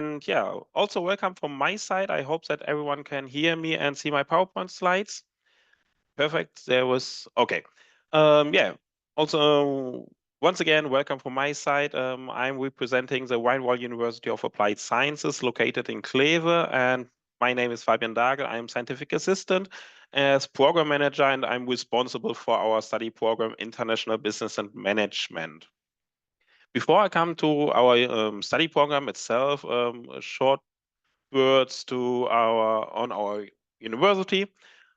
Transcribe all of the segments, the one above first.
And yeah, also welcome from my side. I hope that everyone can hear me and see my PowerPoint slides. Perfect. There was okay. Yeah. Also, once again, welcome from my side. I'm representing the 𝘈𝘥𝘷𝘦𝘳𝘴𝘪𝘯𝘨 University of Applied Sciences, located in 𝘗𝘓, and my name is 𝘈𝘥𝘷𝘦𝘧𝘵. I'm scientific assistant as program manager, and I'm responsible for our study program, International Business and Management. Before I come to our study program itself, short words to our university.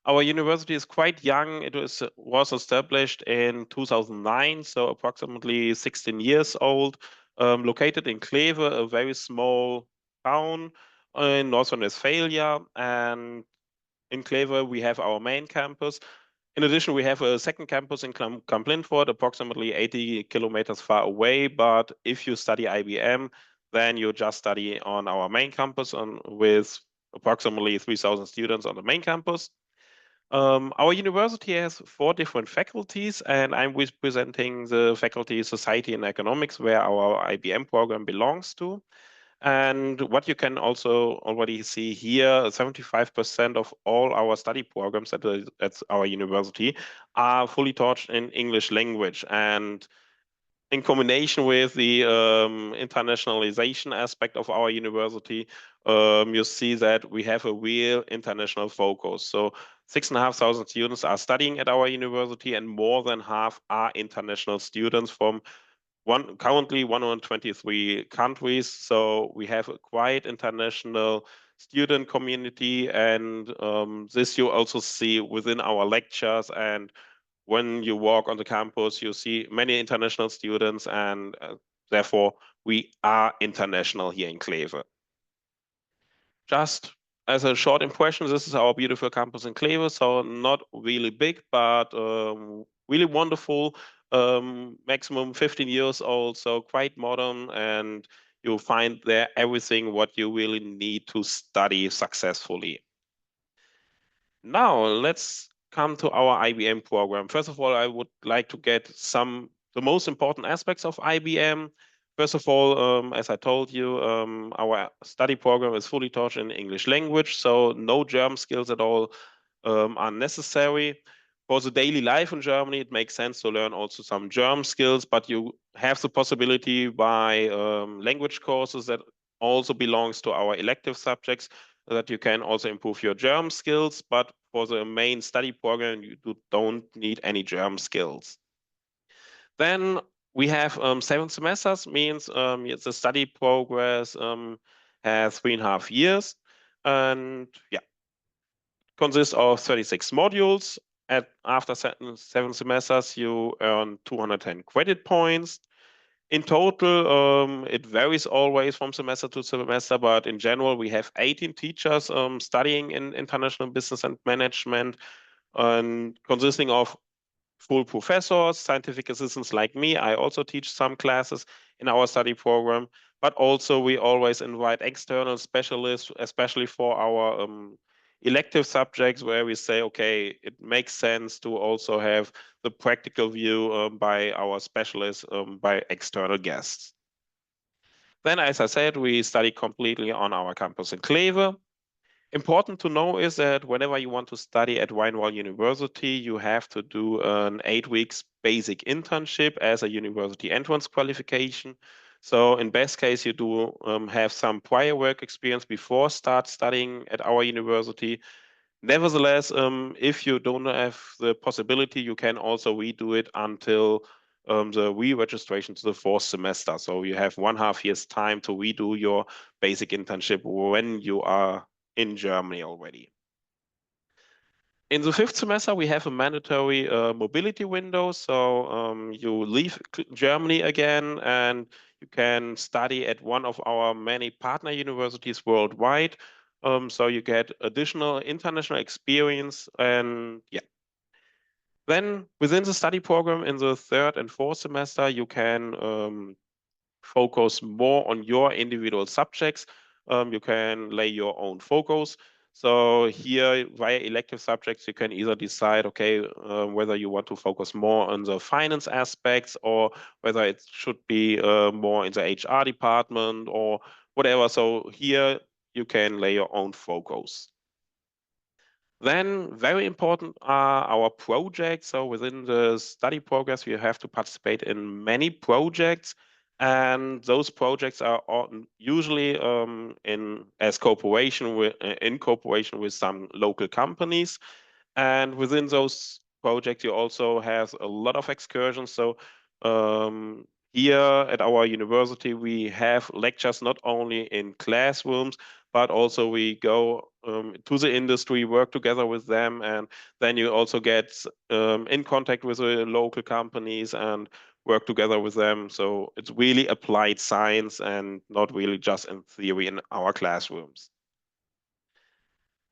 Our university is quite young. It was established in 2009, so approximately 16 years old. Located in 𝘗𝘓, a very small town in North Rhine-Westphalia, and in 𝘗𝘓 we have our main campus. In addition, we have a second campus in Kamp-Lintfort, approximately 80 kilometers far away. But if you study IBM, then you just study on our main campus with approximately 3,000 students on the main campus. Our university has 4 different faculties, and I'm representing the faculty Society and Economics, where our IBM program belongs to. And what you can also already see here, 75% of all our study programs at our university are fully taught in English language. And in combination with the internationalization aspect of our university, you see that we have a real international focus. So 6,500 students are studying at our university, and more than half are international students from currently 123 countries. So we have a quite international student community, and this you also see within our lectures. And when you walk on the campus, you see many international students, and therefore we are international here in 𝘗𝘓. Just as a short impression, this is our beautiful campus in 𝘗𝘓. So not really big, but really wonderful. Maximum 15 years old, so quite modern, and you'll find there everything what you really need to study successfully. Now let's come to our IBM program. First of all, I would like to get the most important aspects of IBM. First of all, as I told you, our study program is fully taught in English language, so no German skills at all are necessary. For the daily life in Germany, it makes sense to learn also some German skills, but you have the possibility by language courses that also belongs to our elective subjects that you can also improve your German skills. But for the main study program, you don't need any German skills. Then we have 7 semesters, means the study progress has 3.5 years, and yeah, consists of 36 modules. After 7 semesters, you earn 210 credit points. In total, it varies always from semester to semester, but in general, we have 18 teachers studying in international business and management, and consisting of full professors, scientific assistants like me. I also teach some classes in our study program, but also we always invite external specialists, especially for our elective subjects, where we say, okay, it makes sense to also have the practical view by our specialists, by external guests. Then, as I said, we study completely on our campus in 𝘗𝘓. Important to know is that whenever you want to study at 𝘈𝘥𝘷𝘦𝘳𝘴𝘪𝘯𝘨 University, you have to do an 8 weeks basic internship as a university entrance qualification. So in best case, you do have some prior work experience before start studying at our university. Nevertheless, if you don't have the possibility, you can also redo it until the re-registration to the 4th semester. So you have 1.5 years time to redo your basic internship when you are in Germany already. In the 5th semester, we have a mandatory mobility window. So you leave Germany again, and you can study at one of our many partner universities worldwide. So you get additional international experience, and yeah. Then within the study program in the 3rd and 4th semester, you can focus more on your individual subjects. You can lay your own focus. So here, via elective subjects, you can either decide, okay, whether you want to focus more on the finance aspects, or whether it should be more in the HR department, or whatever. So here you can lay your own focus. Then very important are our projects. So within the study progress, you have to participate in many projects. And those projects are usually in cooperation with some local companies. And within those projects, you also have a lot of excursions. So here at our university, we have lectures not only in classrooms, but also we go to the industry, work together with them, and then you also get in contact with the local companies and work together with them. So it's really applied science and not really just in theory in our classrooms.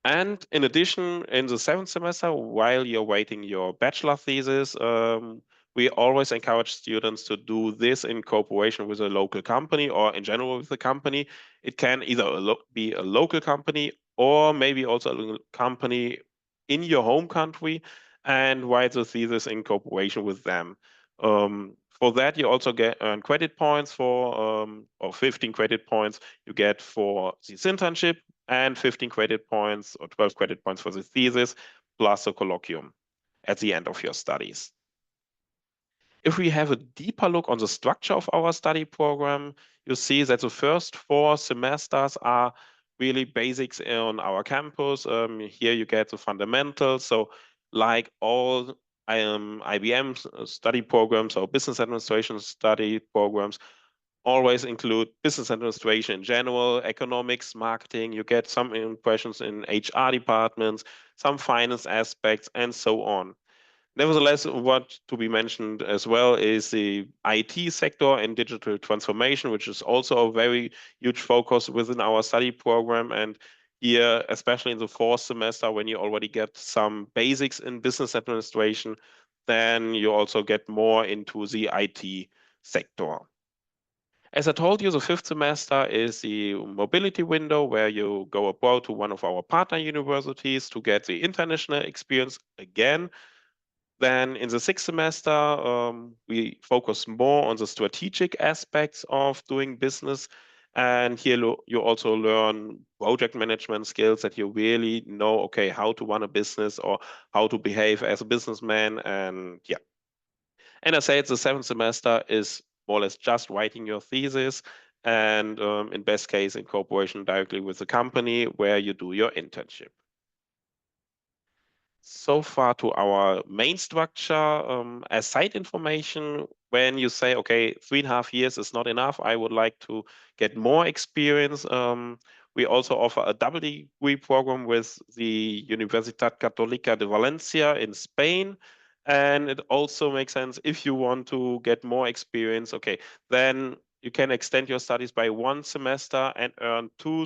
And in addition, in the 7th semester, while you're writing your bachelor thesis, we always encourage students to do this in cooperation with a local company or in general with the company. It can either be a local company or maybe also a company in your home country, and write the thesis in cooperation with them. For that, you also earn credit points or 15 credit points you get for this internship, and 15 credit points or 12 credit points for the thesis, plus a colloquium at the end of your studies. If we have a deeper look on the structure of our study program, you see that the first 4 semesters are really basics on our campus. Here you get the fundamentals. So like all IBM study programs or business administration study programs, always include business administration in general, economics, marketing. You get some impressions in HR departments, some finance aspects, and so on. Nevertheless, what to be mentioned as well is the IT sector and digital transformation, which is also a very huge focus within our study program. And here, especially in the 4th semester, when you already get some basics in business administration, then you also get more into the IT sector. As I told you, the 5th semester is the mobility window where you go abroad to one of our partner universities to get the international experience again. Then in the 6th semester, we focus more on the strategic aspects of doing business. And here you also learn project management skills that you really know, okay, how to run a business or how to behave as a businessman. And yeah. And I said the 7th semester is more or less just writing your thesis, and in best case in cooperation directly with the company where you do your internship. So far to our main structure. As side information, when you say, okay, 3.5 years is not enough, I would like to get more experience. We also offer a double degree program with the Universitat Católica de Valencia in Spain. And it also makes sense if you want to get more experience, okay, then you can extend your studies by 1 semester and earn 2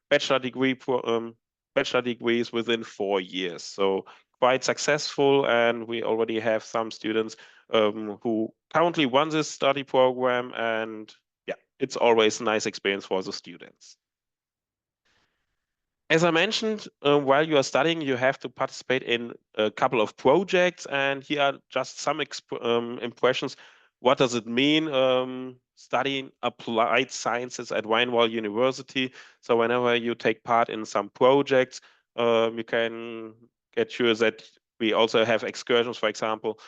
bachelor degrees within 4 years. So quite successful, and we already have some students who currently run this study program, and yeah, it's always a nice experience for the students. As I mentioned, while you are studying, you have to participate in a couple of projects, and here are just some impressions. What does it mean studying applied sciences at 𝘈𝘥𝘷𝘦𝘳𝘴𝘪𝘈 University? So whenever you take part in some projects, you can get sure that we also have excursions. For example,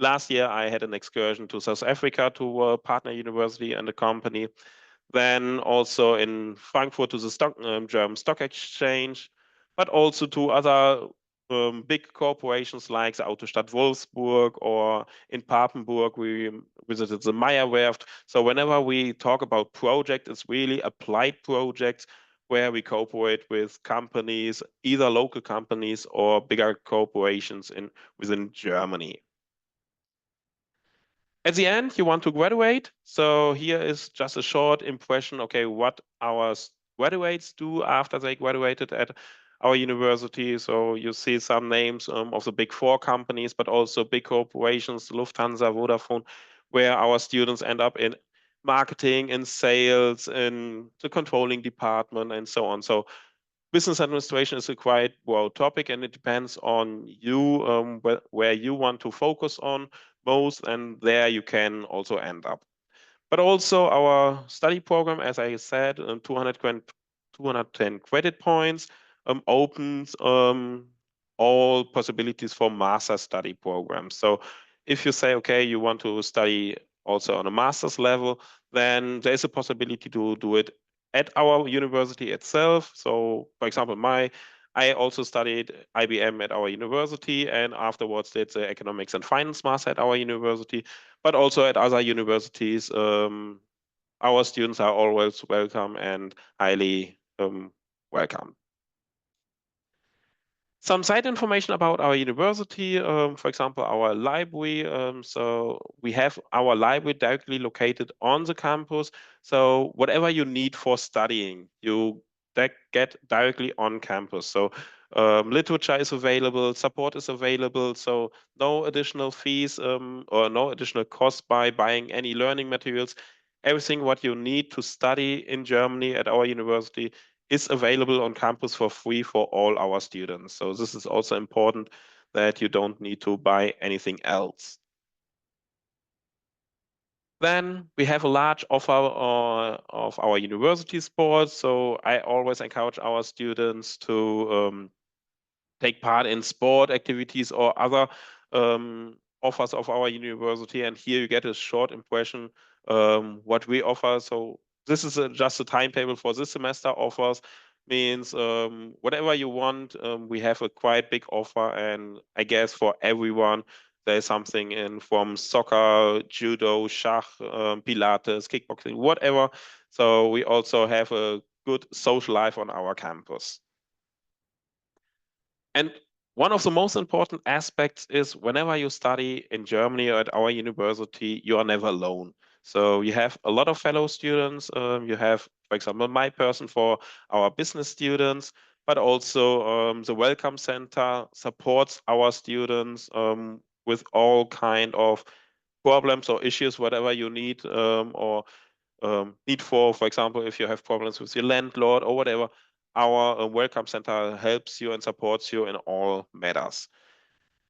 last year I had an excursion to South Africa to a partner university and a company. Then also in Frankfurt to the German Stock Exchange, but also to other big corporations like the Autostadt Wolfsburg, or in Papenburg we visited the Mayr-Werft. So whenever we talk about project, it's really applied projects where we cooperate with companies, either local companies or bigger corporations within Germany. At the end, you want to graduate. So here is just a short impression, okay, what our graduates do after they graduated at our university. So you see some names of the big 4 companies, but also big corporations, Lufthansa, Vodafone, where our students end up in marketing, in sales, in the controlling department, and so on. So business administration is a quite broad topic, and it depends on you where you want to focus on most, and there you can also end up. But also our study program, as I said, 210 credit points, opens all possibilities for master study programs. So if you say, okay, you want to study also on a master's level, then there's a possibility to do it at our university itself. So for example, I also studied IBM at our university, and afterwards did the economics and finance master at our university, but also at other universities. Our students are always welcome and highly welcome. Some side information about our university, for example, our library. So we have our library directly located on the campus. So whatever you need for studying, you get directly on campus. So literature is available, support is available. So no additional fees or no additional cost by buying any learning materials. Everything what you need to study in Germany at our university is available on campus for free for all our students. So this is also important that you don't need to buy anything else. Then we have a large offer of our university sports. So I always encourage our students to take part in sport activities or other offers of our university. And here you get a short impression what we offer. So this is just a timetable for this semester offers. Means whatever you want, we have a quite big offer, and I guess for everyone there's something in from soccer, judo, schach, pilates, kickboxing, whatever. So we also have a good social life on our campus. And one of the most important aspects is whenever you study in Germany or at our university, you are never alone. So you have a lot of fellow students. You have, for example, my person for our business students, but also the Welcome Center supports our students with all kind of problems or issues, whatever you need or need for example, if you have problems with your landlord or whatever, our Welcome Center helps you and supports you in all matters.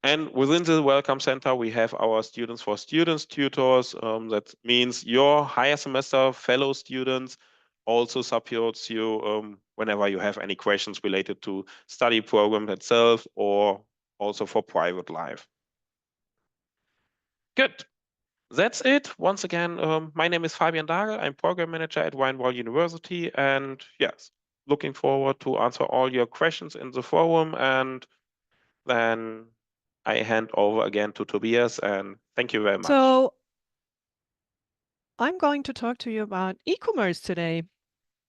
And within the Welcome Center, we have our Students for Students tutors. That means your higher semester fellow students also supports you whenever you have any questions related to study program itself or also for private life. Good. That's it. Once again, my name is 𝘱𝘢𝘷𝘦𝘳𝘵. I'm program manager at 𝘱𝘢𝘥𝘷𝘦𝘳𝘴𝘪𝘯𝘨 University. And yes, looking forward to answer all your questions in the forum. And then I hand over again to Tobias, and thank you very much. So I'm going to talk to you about e-commerce today.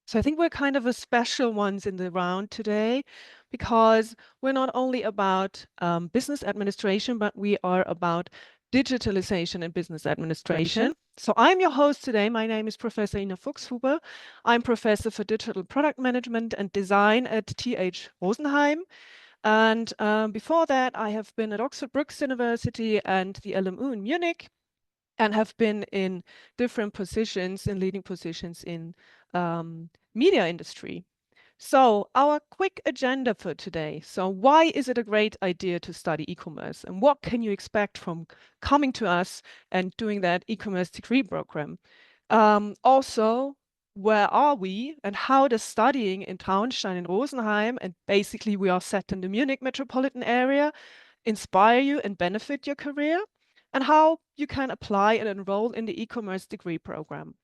So I think we're kind of a special ones in the round today, because we're not only about business administration, but we are about digitalization and business administration. So I'm your host today. My name is Professor Ina Fuchshuber. I'm Professor for Digital Product Management and Design at TH Rosenheim. And before that, I have been at Oxford Brookes University and the LMU in Munich, and have been in different positions, in leading positions in media industry. So our quick agenda for today. So why is it a great idea to study e-commerce? And what can you expect from coming to us and doing that e-commerce degree program? Also, where are we and how does studying in Traunstein and Rosenheim, and basically we are set in the Munich metropolitan area, inspire you and benefit your career? And how you can apply and enroll in the e-commerce degree program.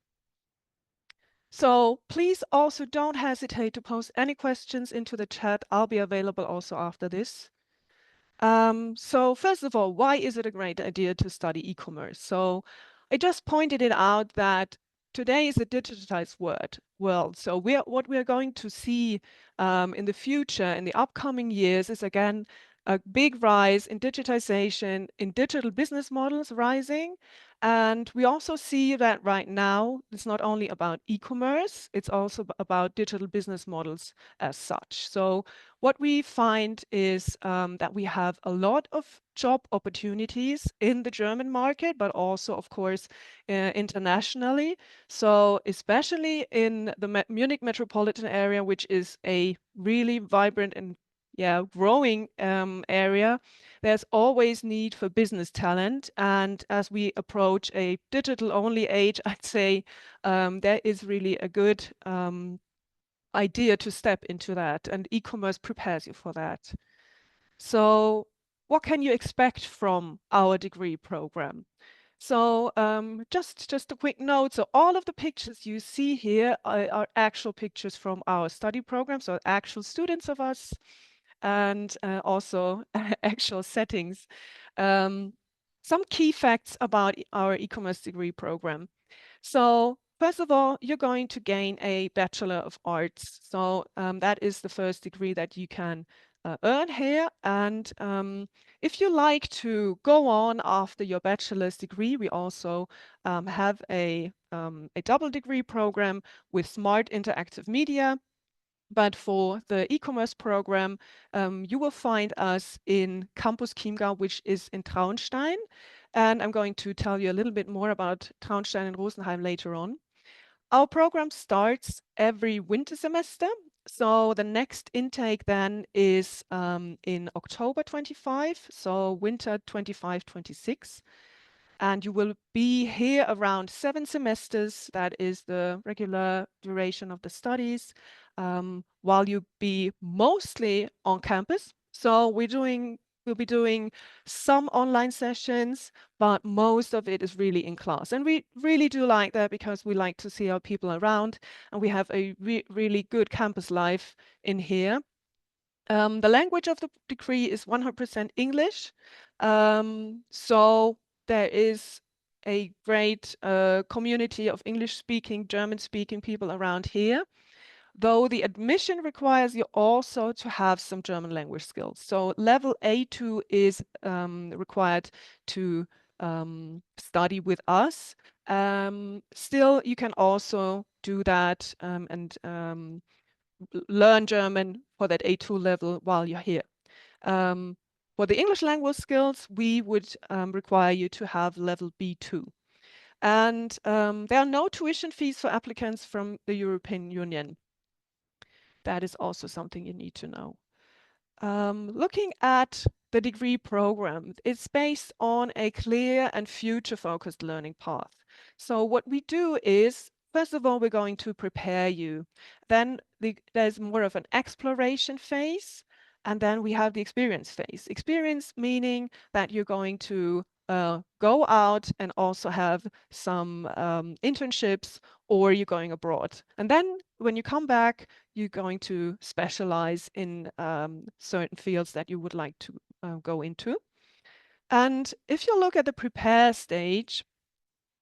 So please also don't hesitate to post any questions into the chat. I'll be available also after this. So first of all, why is it a great idea to study e-commerce? So I just pointed it out that today is a digitized world. So what we're going to see in the future, in the upcoming years, is again a big rise in digitization, in digital business models rising. And we also see that right now, it's not only about e-commerce, it's also about digital business models as such. So what we find is that we have a lot of job opportunities in the German market, but also, of course, internationally. So especially in the Munich metropolitan area, which is a really vibrant and growing area. There's always need for business talent, and as we approach a digital-only age, I'd say there is really a good idea to step into that, and e-commerce prepares you for that. So what can you expect from our degree program? So just a quick note. So all of the pictures you see here are actual pictures from our study program, so actual students of us, and also actual settings. Some key facts about our e-commerce degree program. So first of all, you're going to gain a Bachelor of Arts. So that is the first degree that you can earn here. And if you like to go on after your bachelor's degree, we also have a double degree program with smart interactive media. But for the e-commerce program, you will find us in Campus Chiemgau, which is in Traunstein. And I'm going to tell you a little bit more about Traunstein and Rosenheim later on. Our program starts every winter semester. So the next intake then is in October 25, so winter 25-26. And you will be here around 7 semesters. That is the regular duration of the studies, while you be mostly on campus. So we'll be doing some online sessions, but most of it is really in class. And we really do like that because we like to see our people around, and we have a really good campus life in here. The language of the degree is 100% English. So there is a great community of English-speaking, German-speaking people around here, though the admission requires you also to have some German language skills. So level A2 is required to study with us. Still, you can also do that and learn German for that A2 level while you're here. For the English language skills, we would require you to have level B2. And there are no tuition fees for applicants from the European Union. That is also something you need to know. Looking at the degree program, it's based on a clear and future-focused learning path. So what we do is, first of all, we're going to prepare you. Then there's more of an exploration phase, and then we have the experience phase. Experience meaning that you're going to go out and also have some internships, or you're going abroad. And then when you come back, you're going to specialize in certain fields that you would like to go into. And if you look at the prepare stage,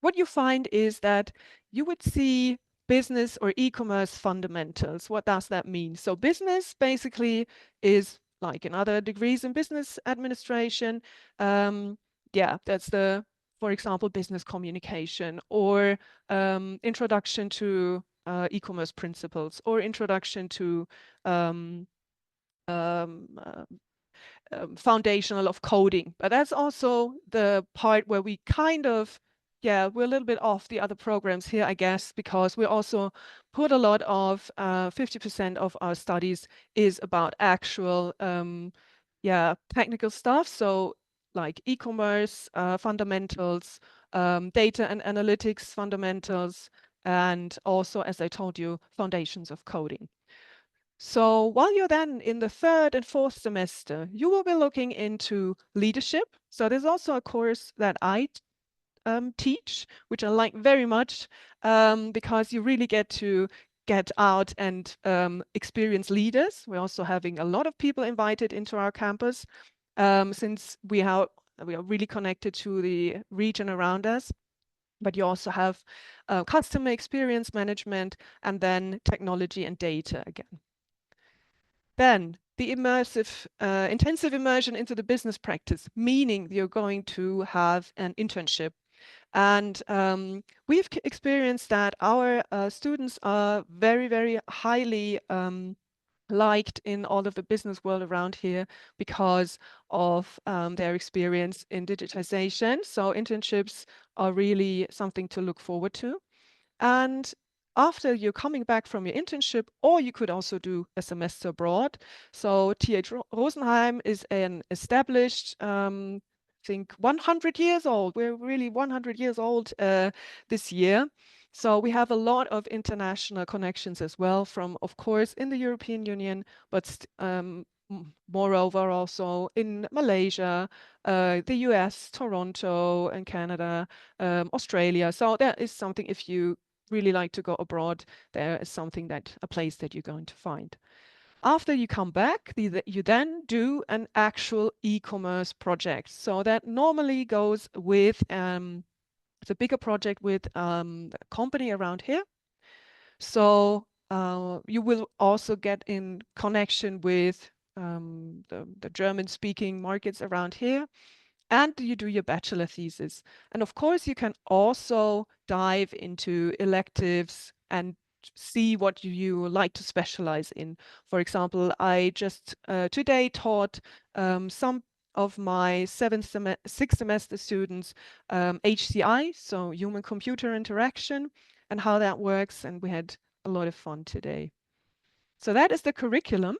what you find is that you would see business or e-commerce fundamentals. What does that mean? So business basically is like in other degrees in business administration. That's for example, business communication, or introduction to e-commerce principles, or introduction to foundational of coding. But that's also the part where we kind of, we're a little bit off the other programs here, I guess, because we also put a lot of 50% of our studies is about actual technical stuff. So like e-commerce fundamentals, data and analytics fundamentals, and also, as I told you, foundations of coding. So while you're then in the 3rd and 4th semester, you will be looking into leadership. So there's also a course that I teach, which I like very much, because you really get to get out and experience leaders. We're also having a lot of people invited into our campus, since we are really connected to the region around us. But you also have customer experience management, and then technology and data again. Then the intensive immersion into the business practice, meaning you're going to have an internship. And we've experienced that our students are very, very highly liked in all of the business world around here because of their experience in digitization. So internships are really something to look forward to. And after you're coming back from your internship, or you could also do a semester abroad. So TH Rosenheim is an established, I think 100 years old. We're really 100 years old this year. So we have a lot of international connections as well from, of course, in the European Union, but moreover also in Malaysia, the US, Toronto and Canada, Australia. So that is something, if you really like to go abroad, there is something a place that you're going to find. After you come back, you then do an actual e-commerce project. So that normally goes with it's a bigger project with a company around here. So you will also get in connection with the German-speaking markets around here, and you do your bachelor thesis. And of course, you can also dive into electives and see what you like to specialize in. For example, I just today taught some of my sixth semester students HCI, so human-computer interaction, and how that works, and we had a lot of fun today. So that is the curriculum.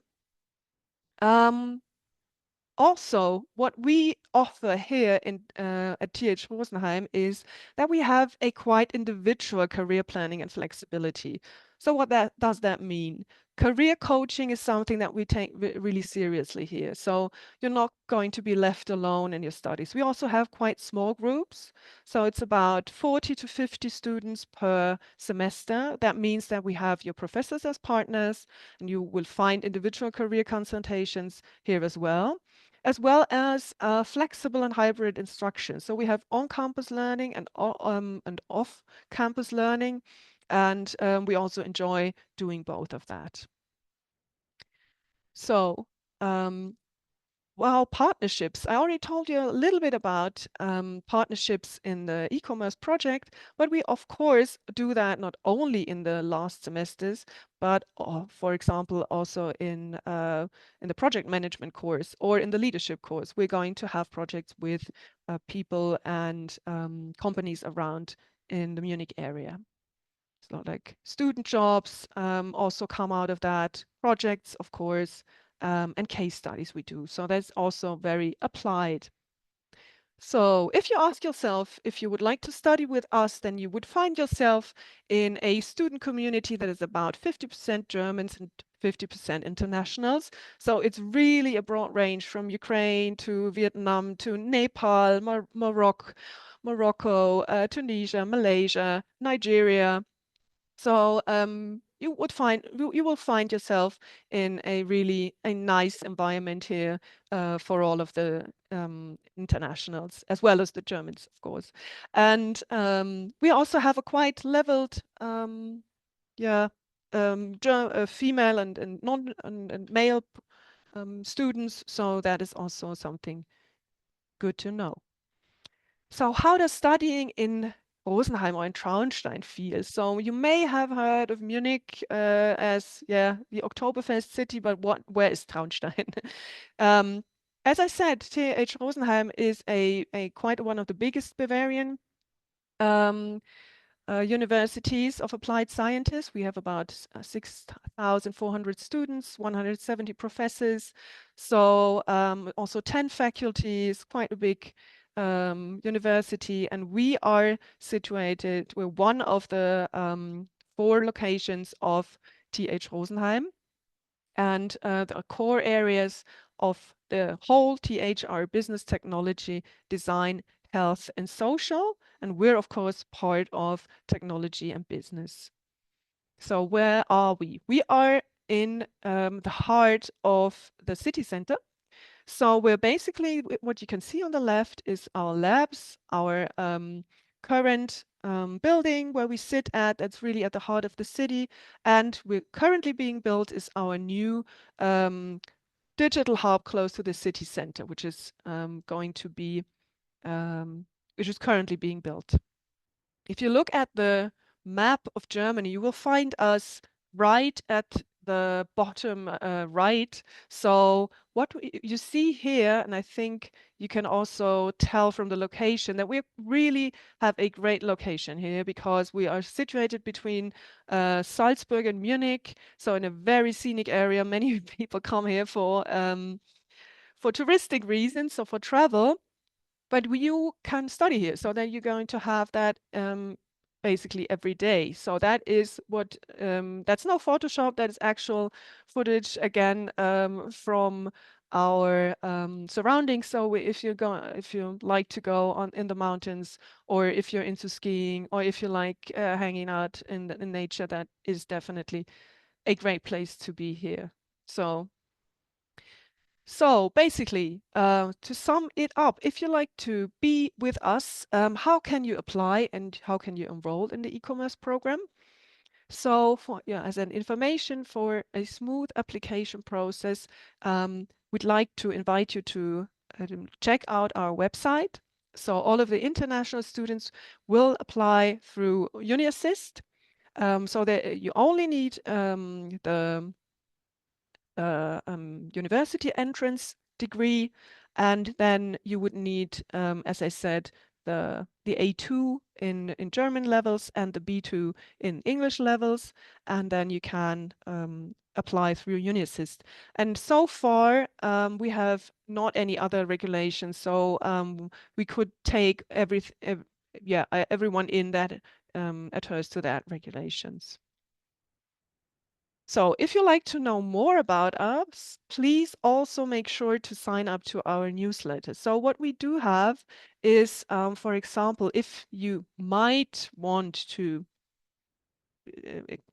Also, what we offer here at TH Rosenheim is that we have a quite individual career planning and flexibility. So what does that mean? Career coaching is something that we take really seriously here. So you're not going to be left alone in your studies. We also have quite small groups. So it's about 40 to 50 students per semester. That means that we have your professors as partners, and you will find individual career consultations here as well as flexible and hybrid instruction. So we have on-campus learning and off-campus learning, and we also enjoy doing both of that. So, well, partnerships. I already told you a little bit about partnerships in the e-commerce project, but we of course do that not only in the last semesters, but for example, also in the project management course or in the leadership course. We're going to have projects with people and companies around in the Munich area. So like student jobs also come out of that, projects, of course, and case studies we do. So that's also very applied. So if you ask yourself if you would like to study with us, then you would find yourself in a student community that is about 50% Germans and 50% internationals. So it's really a broad range from Ukraine to Vietnam to Nepal, Morocco, Tunisia, Malaysia, Nigeria. So you will find yourself in a nice environment here for all of the internationals as well as the Germans, of course. And we also have a quite leveled, female and male students. So that is also something good to know. So how does studying in Rosenheim or in Traunstein feel? So you may have heard of Munich as the Oktoberfest city, but where is Traunstein? As I said, TH Rosenheim is a quite one of the biggest Bavarian universities of applied scientists. We have about 6,400 students, 170 professors, so also 10 faculties, quite a big university, and we are situated, we're one of the 4 locations of TH Rosenheim, and the core areas of the whole TH are business, technology, design, health, and social, and we're of course part of technology and business. So where are we? We are in the heart of the city center. So we're basically, what you can see on the left is our labs, our current building where we sit at, that's really at the heart of the city. And we're currently being built is our new digital hub close to the city center, which is which is currently being built. If you look at the map of Germany, you will find us right at the bottom right. So what you see here, and I think you can also tell from the location that we really have a great location here, because we are situated between Salzburg and Munich, so in a very scenic area. Many people come here for touristic reasons, so for travel. But you can study here, so then you're going to have that basically every day. So that is what, that's no Photoshop, that is actual footage again from our surroundings. So if you like to go on in the mountains, or if you're into skiing, or if you like hanging out in nature, that is definitely a great place to be here. So basically, to sum it up, if you like to be with us, how can you apply and how can you enroll in the e-commerce program? So as an information for a smooth application process, we'd like to invite you to check out our website. So all of the international students will apply through UniAssist. So that you only need the university entrance degree, and then you would need, as I said, the A2 in German levels and the B2 in English levels, and then you can apply through UniAssist. And so far, we have not any other regulations, so we could take everyone in that adheres to that regulations. So if you'd like to know more about us, please also make sure to sign up to our newsletter. So what we do have is, for example, if you might want to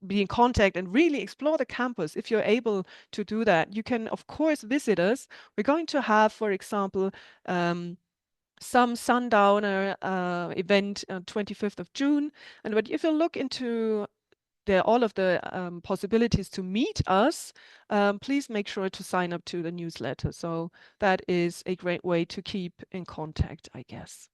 be in contact and really explore the campus, if you're able to do that, you can, of course, visit us. We're going to have, for example, some sundowner event on 25th of June. And if you look into all of the possibilities to meet us, please make sure to sign up to the newsletter. So that is a great way to keep in contact, I guess.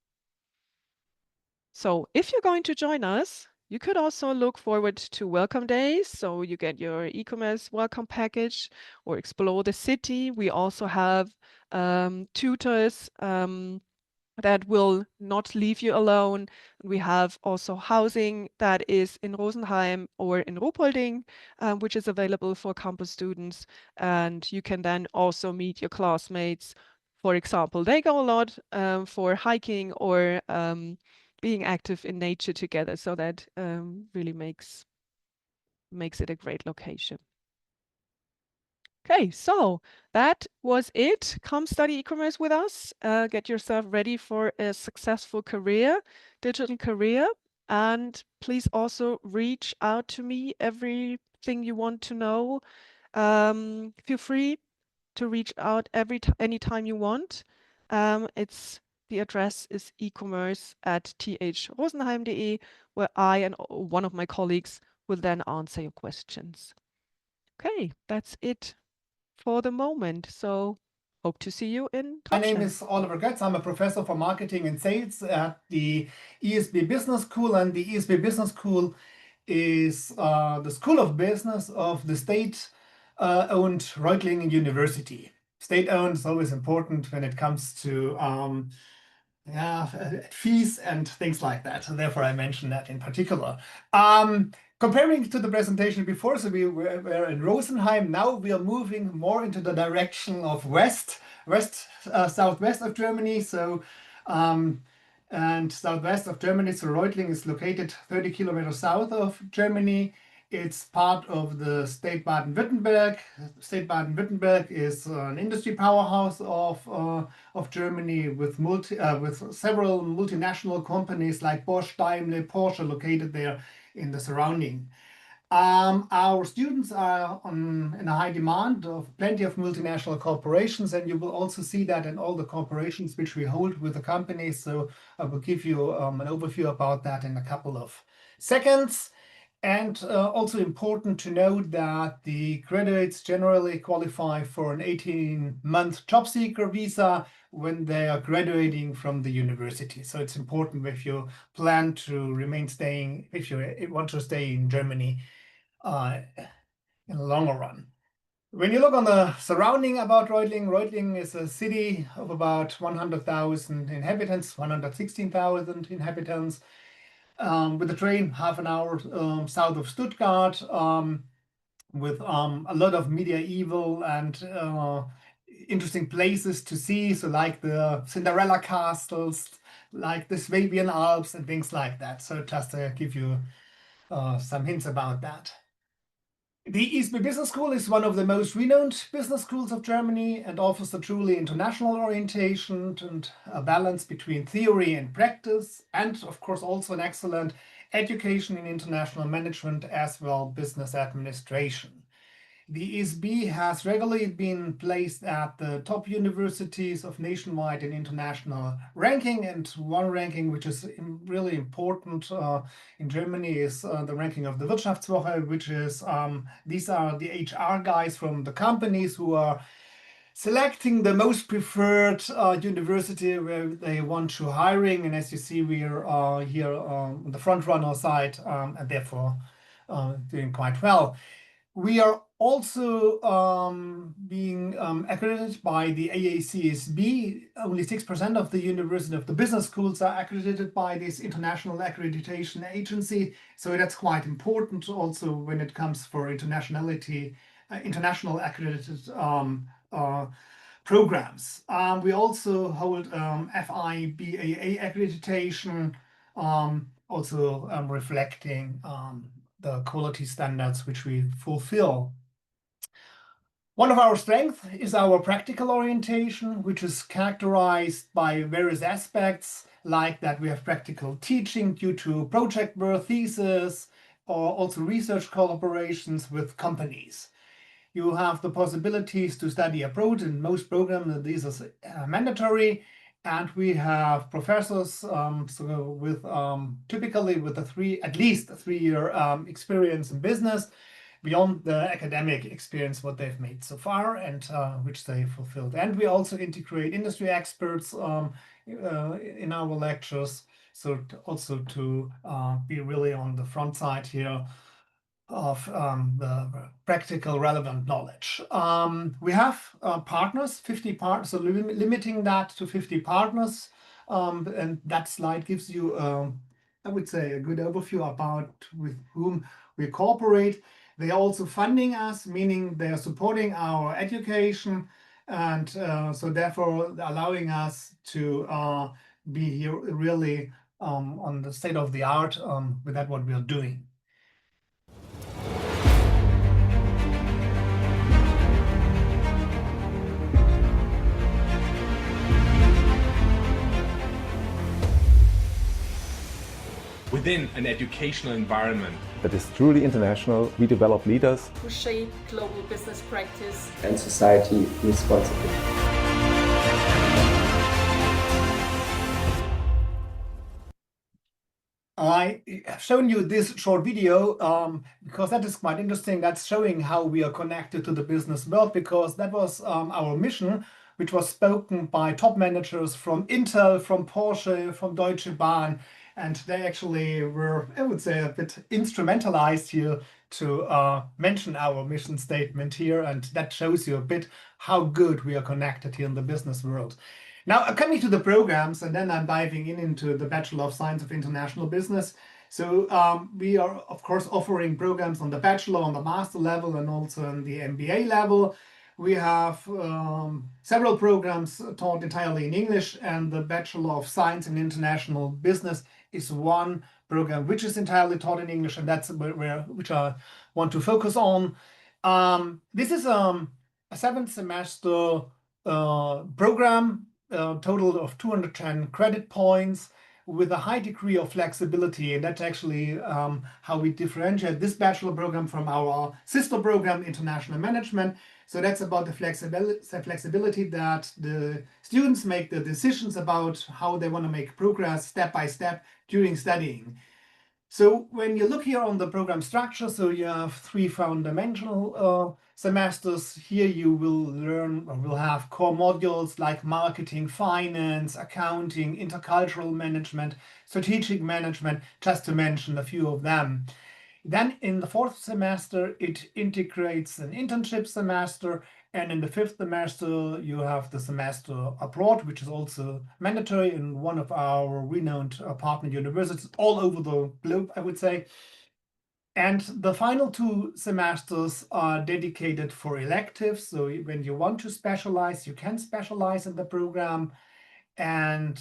So if you're going to join us, you could also look forward to welcome days. So you get your e-commerce welcome package, or explore the city. We also have tutors that will not leave you alone. We have also housing that is in Rosenheim or in Ruhpolding, which is available for campus students. And you can then also meet your classmates. For example, they go a lot for hiking or being active in nature together. So that really makes it a great location. Okay, so that was it. Come study e-commerce with us. Get yourself ready for a successful career, digital career. And please also reach out to me, everything you want to know. Feel free to reach out anytime you want. The address is ecommerce@throsenheim.de, where I and one of my colleagues will then answer your questions. Okay, that's it for the moment. So hope to see you in My Deutschland. name is Oliver Götz. I'm a professor for marketing and sales at the ESB Business School, and the ESB Business School is the School of Business of the state-owned Reutlingen University. State-owned is always important when it comes to fees and things like that. And therefore, I mentioned that in particular. Comparing to the presentation before, so we were in Rosenheim. Now we are moving more into the direction of southwest of Germany. So, and southwest of Germany, so Reutlingen is located 30 kilometers south of Germany. It's part of the state Baden-Württemberg. State Baden-Württemberg is an industry powerhouse of Germany, with several multinational companies like Bosch, Daimler, Porsche located there in the surrounding. Our students are in a high demand of plenty of multinational corporations, and you will also see that in all the corporations which we hold with the companies. So I will give you an overview about that in a couple of seconds. And also important to note that the graduates generally qualify for an 18-month job seeker visa when they are graduating from the university. So it's important if you plan to if you want to stay in Germany in the longer run. When you look on the surrounding about Reutlingen, Reutlingen is a city of about 100,000 inhabitants, 116,000 inhabitants, with a train half an hour south of Stuttgart, with a lot of medieval and interesting places to see, so like the Cinderella castles, like the Swabian Alps and things like that. So just to give you some hints about that. The 𝘈𝘕 Business School is one of the most renowned business schools of Germany and offers a truly international orientation and a balance between theory and practice, and of course also an excellent education in international management as well business administration. The 𝘈𝘕 has regularly been placed at the top universities of nationwide and international ranking, and one ranking which is really important in Germany is the ranking of the 𝘱𝘢𝘪𝘥, which is these are the HR guys from the companies who are selecting the most preferred university where they want to hiring, and as you see, we are here on the front runner side and therefore doing quite well. We are also being accredited by the AACSB. Only 6% of the university of the business schools are accredited by this international accreditation agency. So that's quite important also when it comes for internationality, international accredited programs. We also hold FIBAA accreditation, also reflecting the quality standards which we fulfill. One of our strengths is our practical orientation, which is characterized by various aspects, like that we have practical teaching due to project work, thesis, or also research collaborations with companies. You have the possibilities to study abroad in most programs. These are mandatory. And we have professors so with typically with at least a 3-year experience in business beyond the academic experience what they've made so far and which they fulfilled. And we also integrate industry experts in our lectures, so also to be really on the front side here of the practical relevant knowledge. We have partners, 50 partners, so limiting that to 50 partners. And that slide gives you, I would say, a good overview about with whom we cooperate. They are also funding us, meaning they are supporting our education, and so therefore allowing us to be here really on the state of the art with that what we are doing. Within an educational environment that is truly international, we develop leaders who shape global business practice and society responsibly. I have shown you this short video because that is quite interesting. That's showing how we are connected to the business world, because that was our mission, which was spoken by top managers from Intel, from Porsche, from Deutsche Bahn. And they actually were, I would say, a bit instrumentalized here to mention our mission statement here. And that shows you a bit how good we are connected here in the business world. Now, I'm coming to the programs, and then I'm diving into the Bachelor of Science of International Business. So we are, of course, offering programs on the bachelor, on the master level, and also on the MBA level. We have several programs taught entirely in English, and the Bachelor of Science in International Business is one program which is entirely taught in English, and that's which I want to focus on. This is a 7-semester program, total of 210 credit points, with a high degree of flexibility, and that's actually how we differentiate this bachelor program from our sister program, International Management. So that's about the flexibility that the students make the decisions about how they want to make progress step by step during studying. So when you look here on the program structure, so you have 3 fundamental semesters. Here you will learn or will have core modules like marketing, finance, accounting, intercultural management, strategic management, just to mention a few of them. Then in the fourth semester, it integrates an internship semester. And in the fifth semester, you have the semester abroad, which is also mandatory in one of our renowned partner universities all over the globe, I would say. And the final 2 semesters are dedicated for electives. So when you want to specialize, you can specialize in the program. And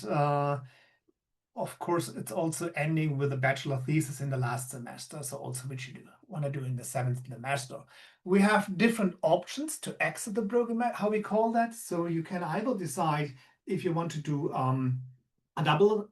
of course, it's also ending with a bachelor thesis in the last semester, so also which you want to do in the 7th semester. We have different options to exit the program, how we call that. So you can either decide if you want to do a double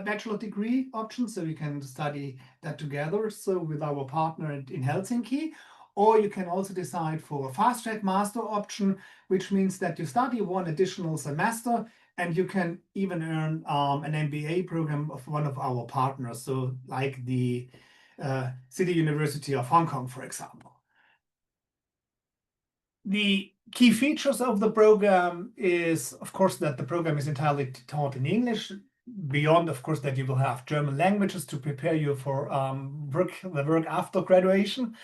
bachelor degree option, so you can study that together, so with our partner in Helsinki. Or you can also decide for a fast-track master option, which means that you study 1 additional semester and you can even earn an MBA program of one of our partners, so like the City University of Hong Kong, for example. The key features of the program is, of course, that the program is entirely taught in English, beyond, of course, that you will have German languages to prepare you for the work after graduation.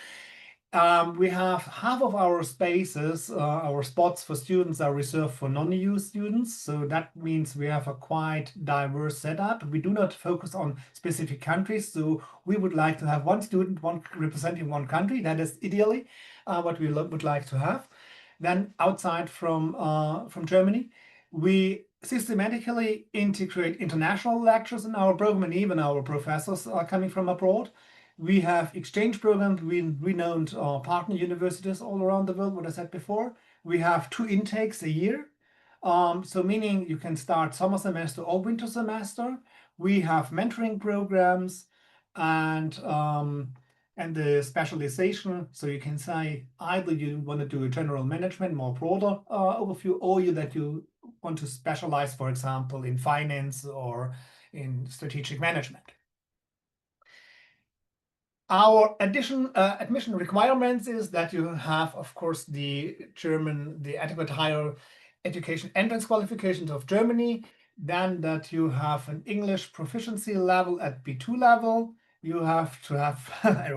We have half of our spaces, our spots for students are reserved for non-EU students. So that means we have a quite diverse setup. We do not focus on specific countries. So we would like to have 1 student, representing 1 country. That is ideally what we would like to have. Then outside from Germany, we systematically integrate international lectures in our program, and even our professors are coming from abroad. We have exchange programs with renowned partner universities all around the world, what I said before. We have 2 intakes a year. So meaning you can start summer semester or winter semester. We have mentoring programs and the specialization. So you can say either you want to do a general management, more broader overview, or that you want to specialize, for example, in finance or in strategic management. Our admission requirements is that you have, of course, the adequate higher education entrance qualifications of Germany, then that you have an English proficiency level at B2 level. You have to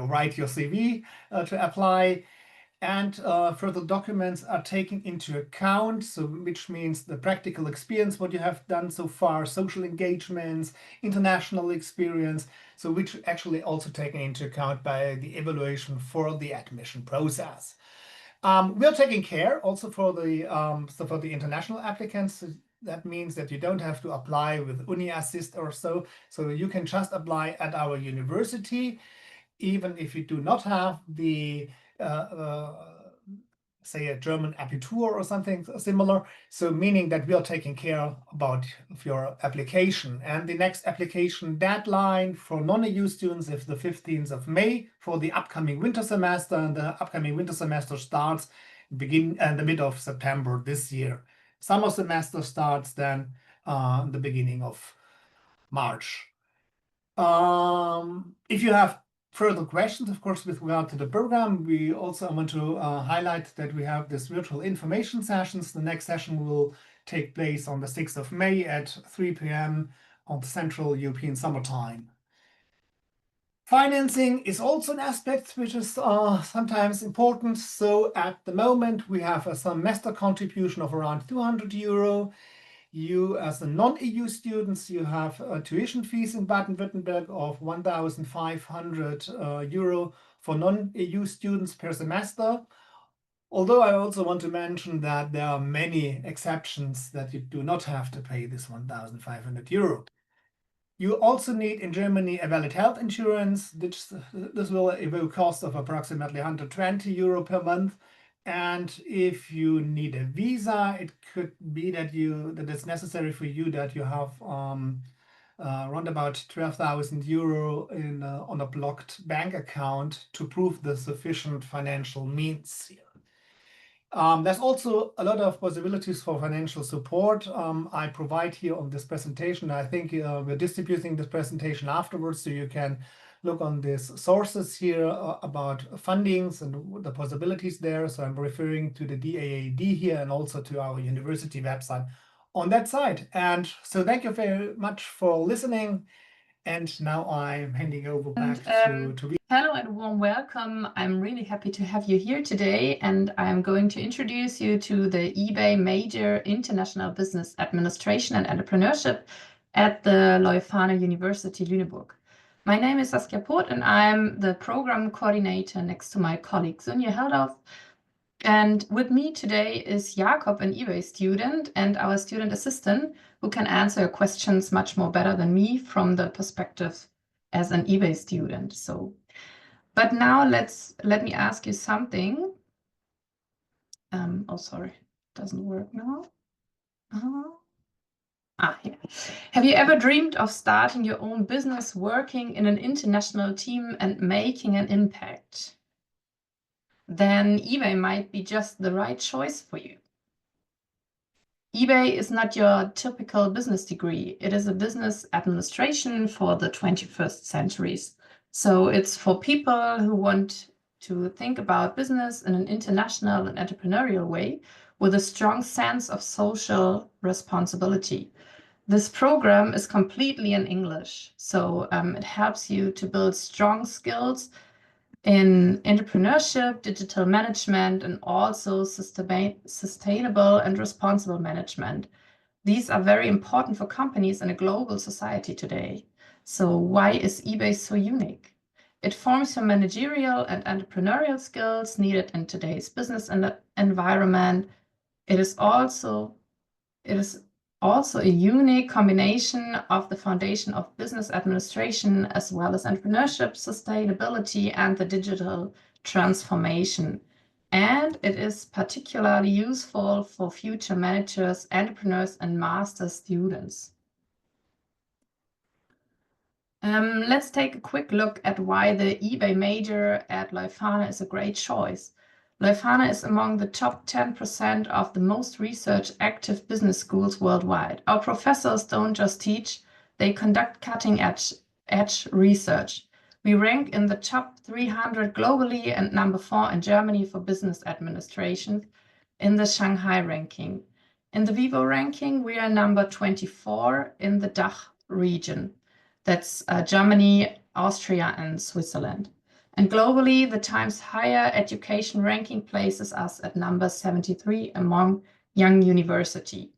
write your CV to apply, and further documents are taken into account, so which means the practical experience, what you have done so far, social engagements, international experience, so which actually also taken into account by the evaluation for the admission process. We're taking care also for the international applicants. That means that you don't have to apply with Uni Assist or so you can just apply at our university, even if you do not have the say a German Abitur or something similar. So meaning that we are taking care about your application. And the next application deadline for non-EU students is the 15th of May for the upcoming winter semester. And the upcoming winter semester starts in the mid of September this year. Summer semester starts then the beginning of March. If you have further questions, of course, with regard to the program, we also want to highlight that we have this virtual information sessions. The next session will take place on the 6th of May at 3 p.m. on Central European Summertime. Financing is also an aspect which is sometimes important. So at the moment, we have a semester contribution of around €200. You, as the non-EU students, you have tuition fees in Baden-Württemberg of €1,500 for non-EU students per semester. Although I also want to mention that there are many exceptions that you do not have to pay this €1,500. You also need in Germany a valid health insurance. This will evoke cost of approximately €120 per month. And if you need a visa, it could be that it's necessary for you that you have around about €12,000 on a blocked bank account to prove the sufficient financial means here. There's also a lot of possibilities for financial support I provide here on this presentation. I think we're distributing this presentation afterwards, so you can look on these sources here about fundings and the possibilities there. So I'm referring to the DAAD here and also to our university website on that side. And so thank you very much for listening. And now I'm handing over back to Hello and warm welcome. I'm really happy to have you here today, and I'm going to introduce you to the eBay Major International Business Administration and Entrepreneurship at the 𝘱𝘠𝘪 University Lüneburg. My name is 𝘱𝘢𝘳𝘠𝘪 and I'm the program coordinator next to my colleague 𝘱𝘢𝘪𝘥. And with me today is Jakob, an eBay student and our student assistant, who can answer your questions much more better than me from the perspective as an eBay student. But now let me ask you something. Oh, sorry, doesn't work now. Yeah. Have you ever dreamed of starting your own business, working in an international team and making an impact? Then eBay might be just the right choice for you. eBay is not your typical business degree. It is a business administration for the 21st centuries. So it's for people who want to think about business in an international and entrepreneurial way with a strong sense of social responsibility. This program is completely in English, so it helps you to build strong skills in entrepreneurship, digital management, and also sustainable and responsible management. These are very important for companies in a global society today. So why is eBay so unique? It forms your managerial and entrepreneurial skills needed in today's business environment. It is also a unique combination of the foundation of business administration as well as entrepreneurship, sustainability, and the digital transformation. And it is particularly useful for future managers, entrepreneurs, and master students. Let's take a quick look at why the eBay major at 𝘱𝘠𝘪 is a great choice. 𝘱𝘠𝘪 is among the top 10% of the most research-active business schools worldwide. Our professors don't just teach, they conduct cutting-edge research. We rank in the top 300 globally and number 4 in Germany for business administration in the Shanghai ranking. In the Vivo ranking, we are number 24 in the DACH region. That's Germany, Austria, and Switzerland. And globally, the Times Higher Education ranking places us at number 73 among young university.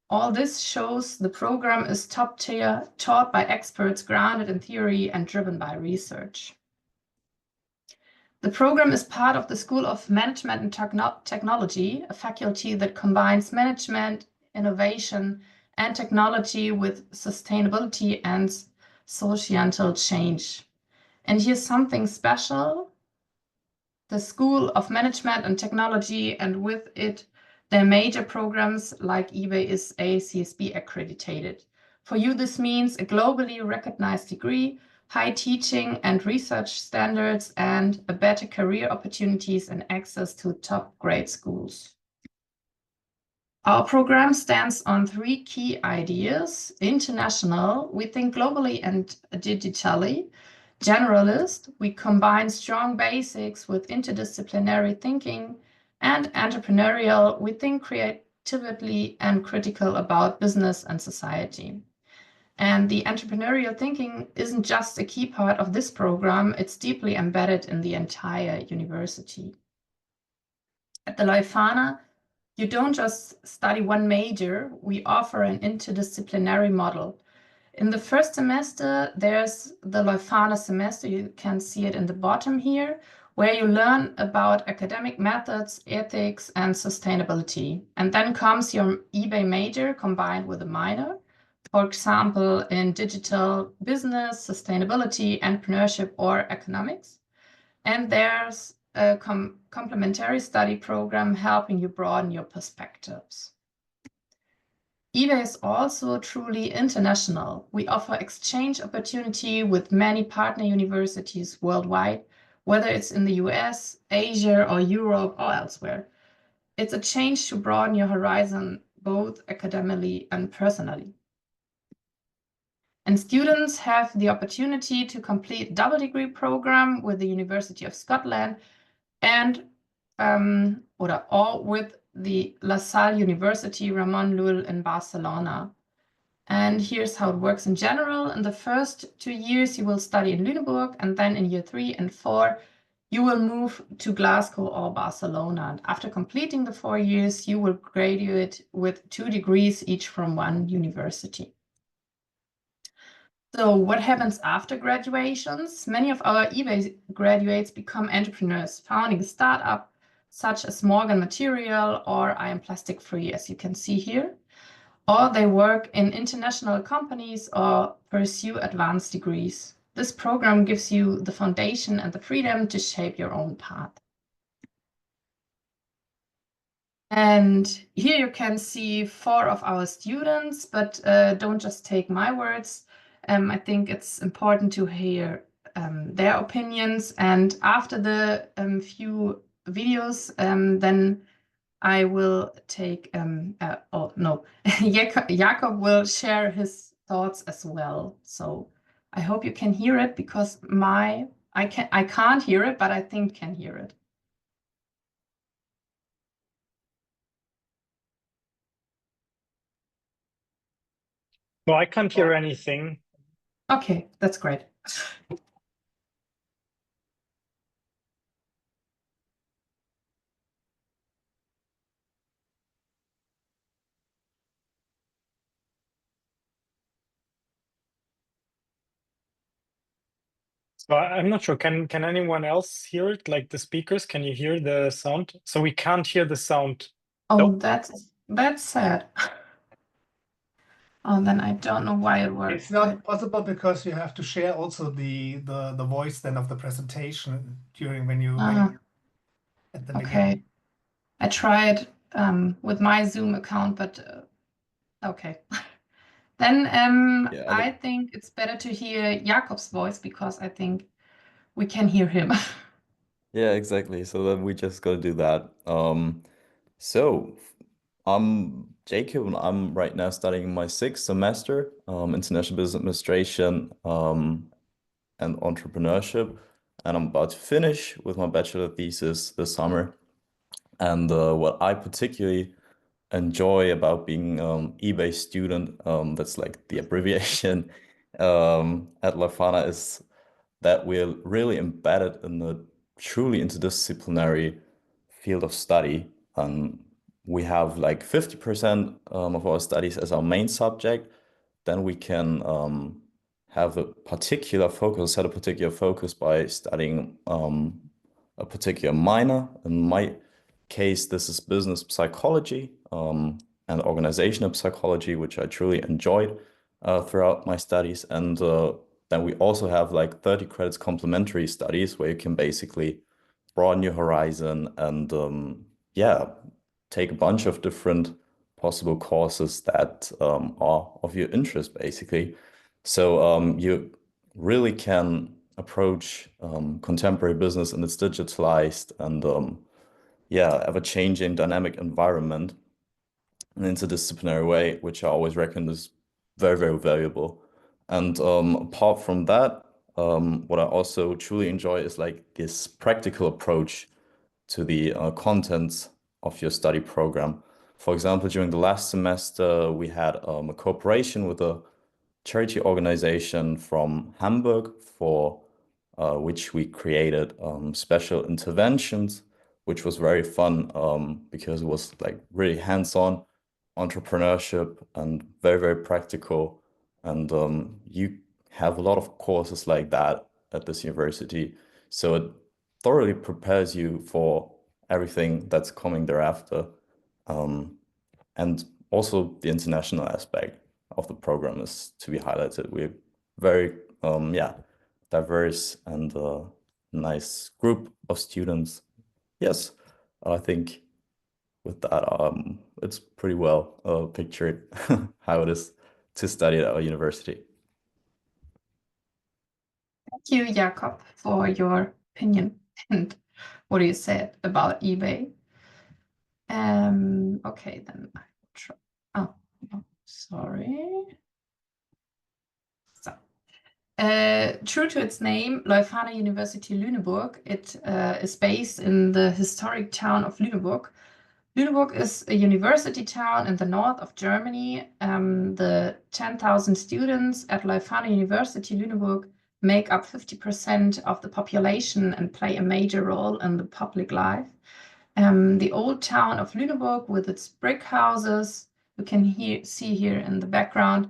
All this shows the program is top tier, taught by experts, grounded in theory and driven by research. The program is part of the School of Management and Technology, a faculty that combines management, innovation, and technology with sustainability and societal change. And here's something special. The School of Management and Technology, and with it, their major programs like eBay is ACSB accredited. For you, this means a globally recognized degree, high teaching and research standards, and a better career opportunities and access to top grade schools. Our program stands on 3 key ideas. International, we think globally and digitally. Generalist, we combine strong basics with interdisciplinary thinking. And entrepreneurial, we think creatively and critical about business and society. And the entrepreneurial thinking isn't just a key part of this program, it's deeply embedded in the entire university. At the 𝘱𝘠𝘪, you don't just study one major, we offer an interdisciplinary model. In the first semester, there's the 𝘱𝘠𝘪 semester, you can see it in the bottom here, where you learn about academic methods, ethics, and sustainability. And then comes your eBay major combined with a minor, for example, in digital business, sustainability, entrepreneurship, or economics. And there's a complementary study program helping you broaden your perspectives. eBay is also truly international. We offer exchange opportunity with many partner universities worldwide, whether it's in the US, Asia, or Europe, or elsewhere. It's a change to broaden your horizon, both academically and personally. And students have the opportunity to complete double degree program with the University of Scotland and or with the La Salle University Ramon Llull in Barcelona. And here's how it works in general. In the first 2 years, you will study in Lüneburg, and then in year 3 and 4, you will move to Glasgow or Barcelona. And after completing the 4 years, you will graduate with 2 degrees each from one university. So what happens after graduations? Many of our eBay graduates become entrepreneurs, founding a startup such as Morgan Material or I Am Plastic Free, as you can see here. Or they work in international companies or pursue advanced degrees. This program gives you the foundation and the freedom to shape your own path. And here you can see 4 of our students, but don't just take my words. I think it's important to hear their opinions. And after the few videos, then I will take, oh no, Jakob will share his thoughts as well. So I hope you can hear it, because I can't hear it, but I think can hear it. No, I can't hear anything. Okay, that's great. So I'm not sure. Can anyone else hear it? Like the speakers, can you hear the sound? So we can't hear the sound. Oh, Nope. that's sad. Oh, then I don't know why it works. It's not possible because you have to share also the voice then of the presentation during when you at the beginning. Okay. I tried with my Zoom account, but okay. Then I think it's better to hear Jakob's voice, because I think we can hear him. Yeah, exactly. So then we just got to do that. So I'm Jacob, and I'm right now studying my 6th semester, International Business Administration and Entrepreneurship. And I'm about to finish with my bachelor thesis this summer. And what I particularly enjoy about being eBay student, that's like the abbreviation at Leuphana, is that we're really embedded in the truly interdisciplinary field of study. We have like 50% of our studies as our main subject. Then we can have a particular focus, set a particular focus by studying a particular minor. In my case, this is business psychology and organizational psychology, which I truly enjoyed throughout my studies. And then we also have like 30 credits complementary studies, where you can basically broaden your horizon and yeah, take a bunch of different possible courses that are of your interest, basically. So you really can approach contemporary business in its digitalized and yeah, ever-changing dynamic environment in an interdisciplinary way, which I always reckon is very, very valuable. And apart from that, what I also truly enjoy is like this practical approach to the contents of your study program. For example, during the last semester, we had a cooperation with a charity organization from Hamburg for which we created special interventions, which was very fun because it was like really hands-on entrepreneurship and very, very practical. And you have a lot of courses like that at this university. So it thoroughly prepares you for everything that's coming thereafter. And also the international aspect of the program is to be highlighted. We're very, yeah, diverse and nice group of students. Yes, I think with that, it's pretty well pictured how it is to study at our university. Thank you, Jakob, for your opinion and what you said about eBay. Okay, then I will try. Oh, sorry. So, true to its name, Leuphana University Lüneburg, it is based in the historic town of Lüneburg. Lüneburg is a university town in the north of Germany. The 10,000 students at Leuphana University Lüneburg make up 50% of the population and play a major role in the public life. The old town of Lüneburg with its brick houses, you can see here in the background,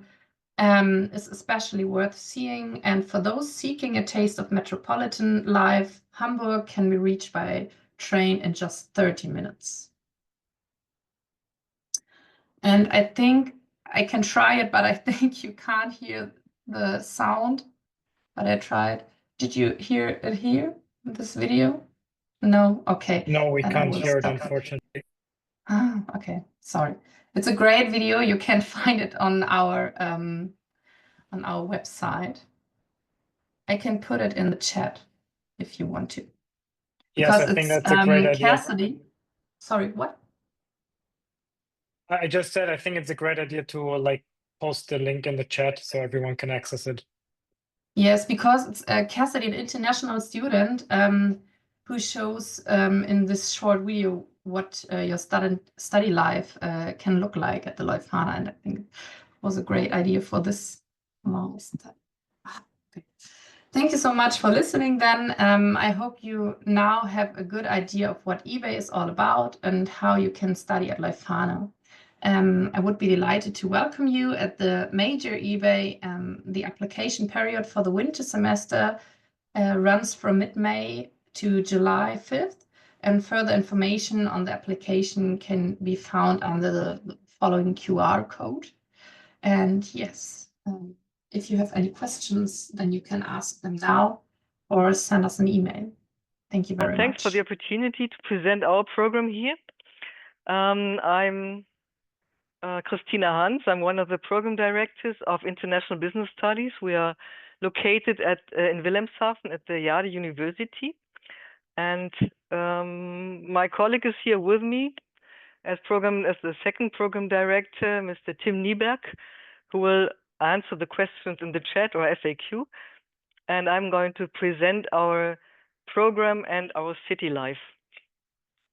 is especially worth seeing. And for those seeking a taste of metropolitan life, Hamburg can be reached by train in just 30 minutes. And I think I can try it, but I think you can't hear the sound, but I tried. Did you hear it here in this video? No? Okay. No, we Then I can't will hear it, stop. unfortunately. Ah, okay. Sorry. It's a great video. You can find it on our website. I can put it in the chat if you want to. Yes, Because I think it's that's a great idea. Cassidy. Sorry, what? I just said I think it's a great idea to like post the link in the chat so everyone can access it. Yes, because it's Cassidy, an international student, who shows in this short video what your study life can look like at the Leuphana, and I think it was a great idea for this. Okay. Thank you so much for listening then. I hope you now have a good idea of what eBay is all about and how you can study at Leuphana. I would be delighted to welcome you at the major eBay. The application period for the winter semester runs from mid-May to July 5th, and further information on the application can be found under the following QR code. And yes, if you have any questions, then you can ask them now or send us an email. Thank you very much. Thanks for the opportunity to present our program here. I'm Christina Hans. I'm one of the program directors of International Business Studies. We are located in Wilhelmshaven at the 𝘱𝘢𝘪𝘥 University. And my colleague is here with me as the second program director, Mr. Tim Nieberg, who will answer the questions in the chat or FAQ. And I'm going to present our program and our city life.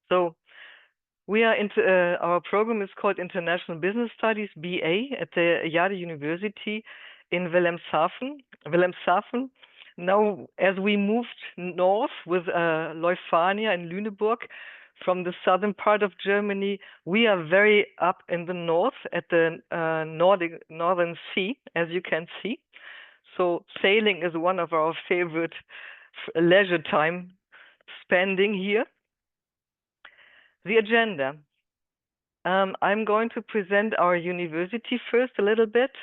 So we are into our program is called International Business Studies BA at the 𝘱𝘢𝘪𝘥 University in Wilhelmshaven. Now, as we moved north with Leuphana and Lüneburg from the southern part of Germany, we are very up in the north at the Northern Sea, as you can see. So sailing is one of our favorite leisure time spending here. The agenda. I'm going to present our university first a little bit,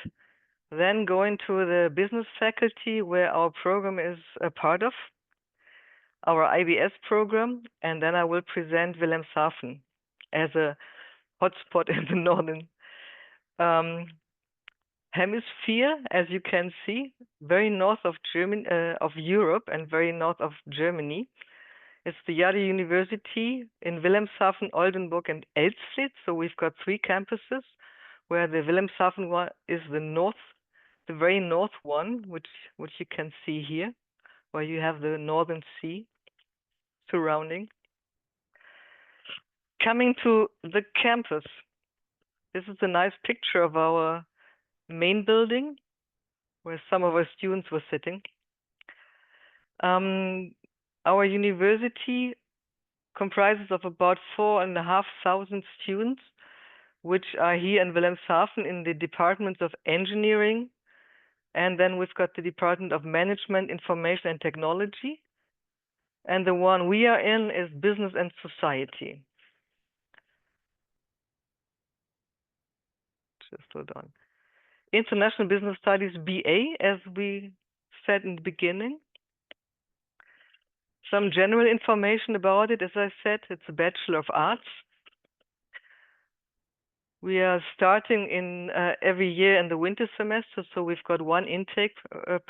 then go into the business faculty where our program is a part of, our IBS program, and then I will present Wilhelmshaven as a hotspot in the northern hemisphere, as you can see, very north of Germany, of Europe, and very north of Germany. It's the 𝘱𝘢𝘪𝘥 University in Wilhelmshaven, Oldenburg, and Elsfleth. So we've got 3 campuses, where the Wilhelmshaven one is the very north one, which you can see here, where you have the Northern Sea surrounding. Coming to the campus, this is a nice picture of our main building, where some of our students were sitting. Our university comprises of about 4,500 students, which are here in Wilhelmshaven in the departments of engineering. And then we've got the Department of Management, Information and Technology. And the one we are in is Business and Society. Just hold on. International Business Studies BA, as we said in the beginning. Some general information about it, as I said, it's a Bachelor of Arts. We are starting in every year in the winter semester, so we've got 1 intake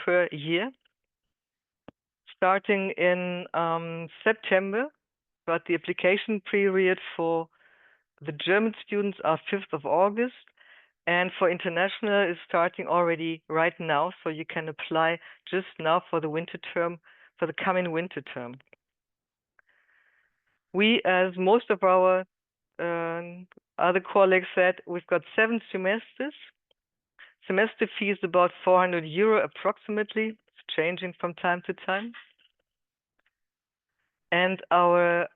per year. Starting in September, but the application period for the German students are 5th of August, and for international is starting already right now, so you can apply just now for the winter term, for the coming winter term. We, as most of our other colleagues said, we've got 7 semesters. Semester fee is about €400 approximately. It's changing from time to time. And our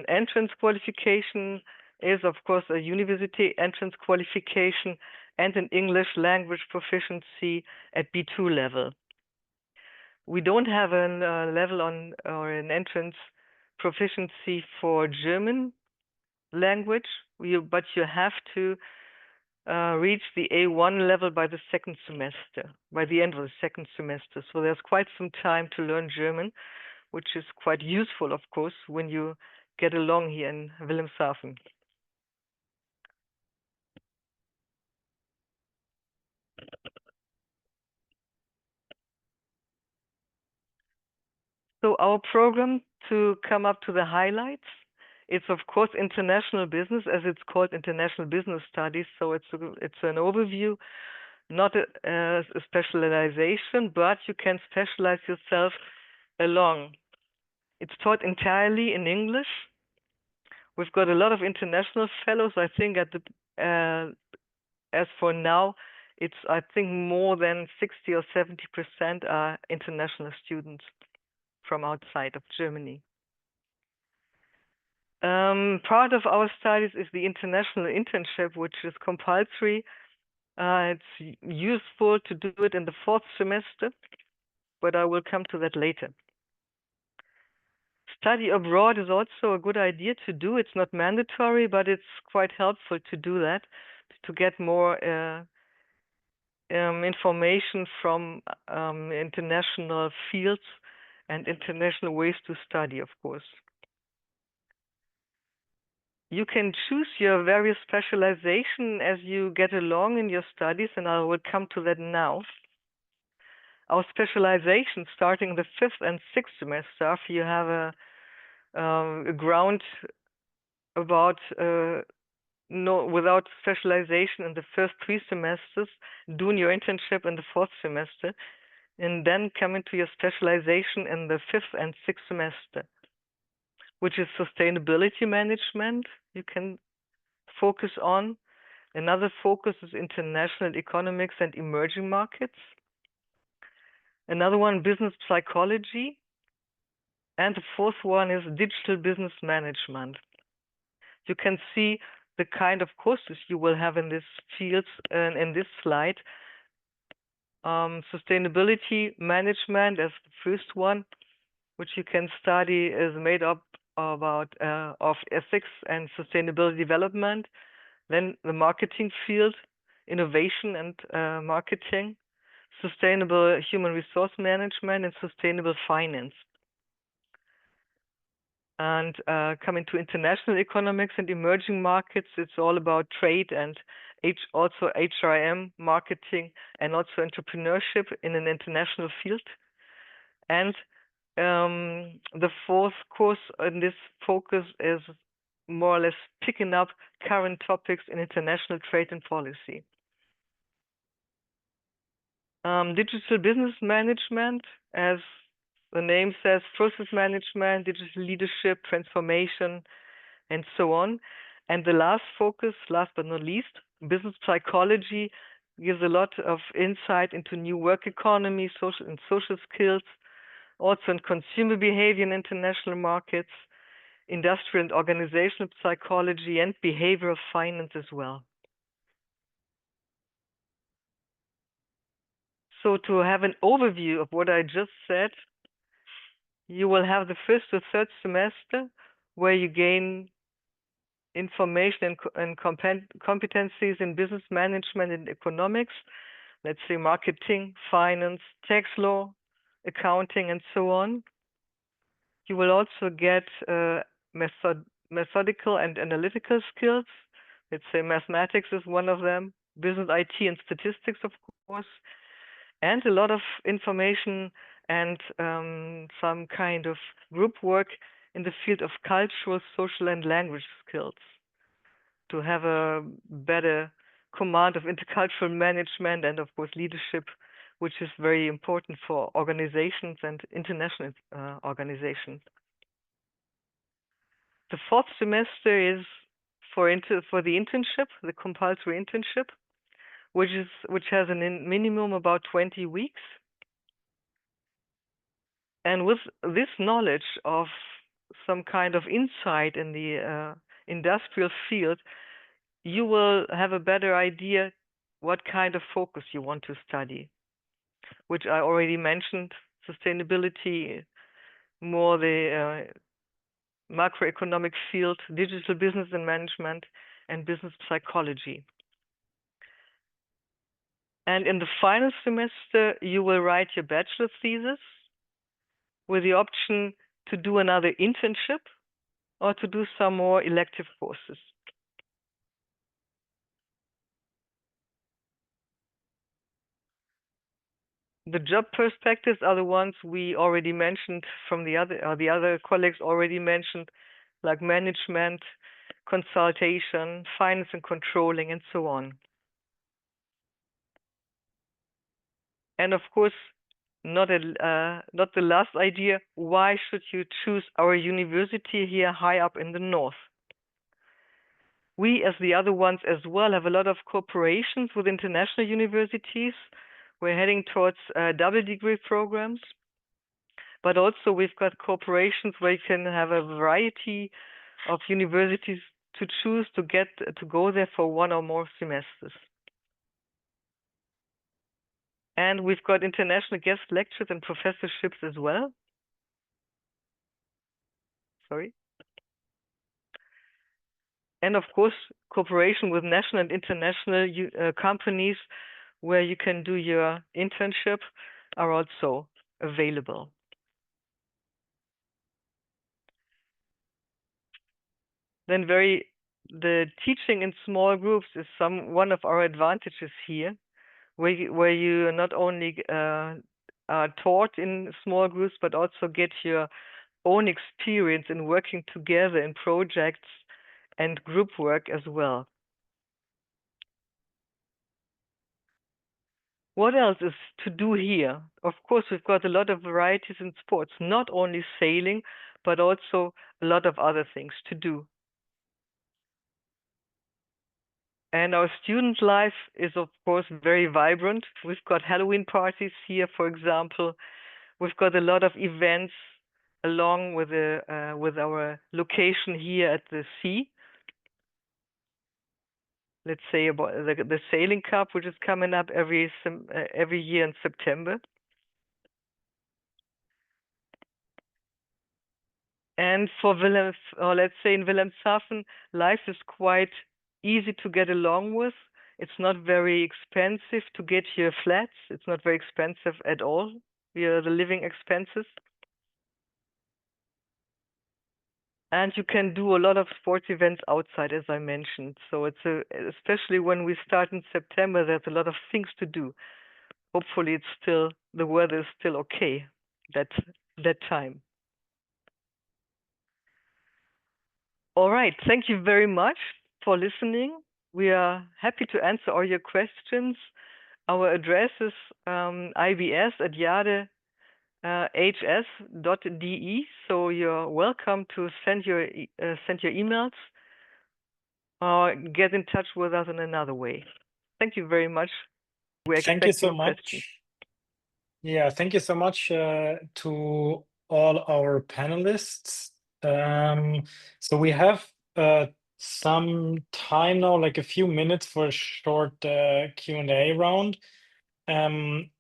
entrance qualification is, of course, a university entrance qualification and an English language proficiency at B2 level. We don't have a level on or an entrance proficiency for German language, but you have to reach the A1 level by the second semester, by the end of the second semester. So there's quite some time to learn German, which is quite useful, of course, when you get along here in Wilhelmshaven. So our program, to come up to the highlights, it's of course international business, as it's called international business studies. So it's an overview, not a specialization, but you can specialize yourself along. It's taught entirely in English. We've got a lot of international fellows. I think at the as for now, it's I think more than 60 or 70% are international students from outside of Germany. Part of our studies is the international internship, which is compulsory. It's useful to do it in the 4th semester, but I will come to that later. Study abroad is also a good idea to do. It's not mandatory, but it's quite helpful to do that, to get more information from international fields and international ways to study, of course. You can choose your various specialization as you get along in your studies, and I will come to that now. Our specialization, starting the 5th and 6th semester, after you have a ground about without specialization in the first 3 semesters, doing your internship in the 4th semester, and then come into your specialization in the 5th and 6th semester, which is sustainability management. You can focus on. Another focus is international economics and emerging markets. Another one, business psychology. And the 4th one is digital business management. You can see the kind of courses you will have in these fields in this slide. Sustainability management as the first one, which you can study, is made up of ethics and sustainability development. Then the marketing field, innovation and marketing, sustainable human resource management, and sustainable finance. And coming to international economics and emerging markets, it's all about trade and also HRM, marketing, and also entrepreneurship in an international field. And the 4th course in this focus is more or less picking up current topics in international trade and policy. Digital business management, as the name says, process management, digital leadership, transformation, and so on. And the last focus, last but not least, business psychology, gives a lot of insight into new work economy, social skills, also in consumer behavior in international markets, industrial and organizational psychology, and behavioral finance as well. So to have an overview of what I just said, you will have the 1st to 3rd semester where you gain information and competencies in business management and economics, let's say marketing, finance, tax law, accounting, and so on. You will also get methodical and analytical skills. Let's say mathematics is one of them, business IT and statistics, of course, and a lot of information and some kind of group work in the field of cultural, social, and language skills to have a better command of intercultural management and, of course, leadership, which is very important for organizations and international organizations. The 4th semester is for the internship, the compulsory internship, which has a minimum about 20 weeks. And with this knowledge of some kind of insight in the industrial field, you will have a better idea what kind of focus you want to study, which I already mentioned: sustainability, more the macroeconomic field, digital business and management, and business psychology. And in the final semester, you will write your bachelor thesis with the option to do another internship or to do some more elective courses. The job perspectives are the ones we already mentioned from the other colleagues already mentioned, like management, consultation, finance and controlling, and so on. And of course, not the last idea, why should you choose our university here high up in the north? We, as the other ones as well, have a lot of cooperations with international universities. We're heading towards double degree programs, but also we've got cooperations where you can have a variety of universities to choose to go there for one or more semesters. And we've got international guest lectures and professorships as well. Sorry. And of course, cooperation with national and international companies where you can do your internship are also available. Then the teaching in small groups is one of our advantages here, where you not only are taught in small groups, but also get your own experience in working together in projects and group work as well. What else is to do here? Of course, we've got a lot of varieties in sports, not only sailing, but also a lot of other things to do. And our student life is, of course, very vibrant. We've got Halloween parties here, for example. We've got a lot of events along with our location here at the sea. Let's say about the Sailing Cup, which is coming up every year in September. And for let's say in Wilhelmshaven, life is quite easy to get along with. It's not very expensive to get here flats. It's not very expensive at all, the living expenses. And you can do a lot of sports events outside, as I mentioned. So especially when we start in September, there's a lot of things to do. Hopefully the weather is still okay that time. All right, thank you very much for listening. We are happy to answer all your questions. Our address is ibs@hdhs.de, so you're welcome to send your emails or get in touch with us in another way. Thank you very much. Thank you so much. Yeah, thank you so much to all our panelists. So we have some time now, like a few minutes for a short Q&A round.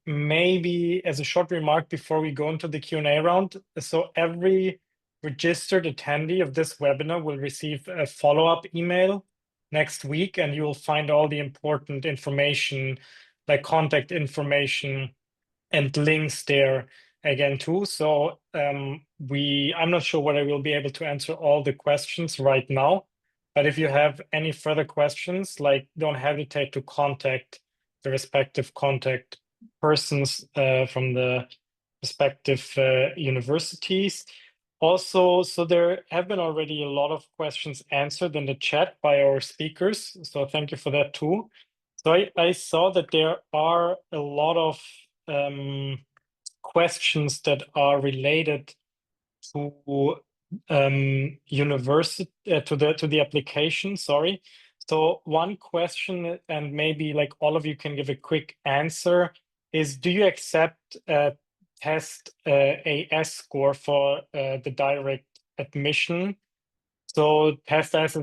Maybe as a short remark before we go into the Q&A round, so every registered attendee of this webinar will receive a follow-up email next week, and you will find all the important information, like contact information and links there again too. So I'm not sure whether we'll be able to answer all the questions right now, but if you have any further questions, like don't hesitate to contact the respective contact persons from the respective universities. Also, so there have been already a lot of questions answered in the chat by our speakers, so thank you for that too. So I saw that there are a lot of questions that are related to university to the application. Sorry. So one question, and maybe like all of you can give a quick answer, is: do you accept test AS score for the direct admission? So test AS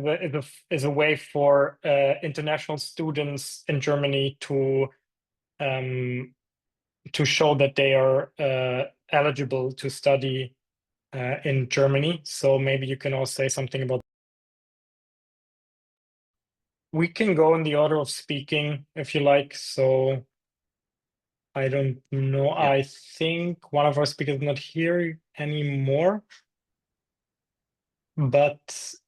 is a way for international students in Germany to show that they are eligible to study in Germany. So maybe you can all say something about. We can go in the order of speaking if you like. So I don't know. Yeah. I think one of our speakers is not here anymore. But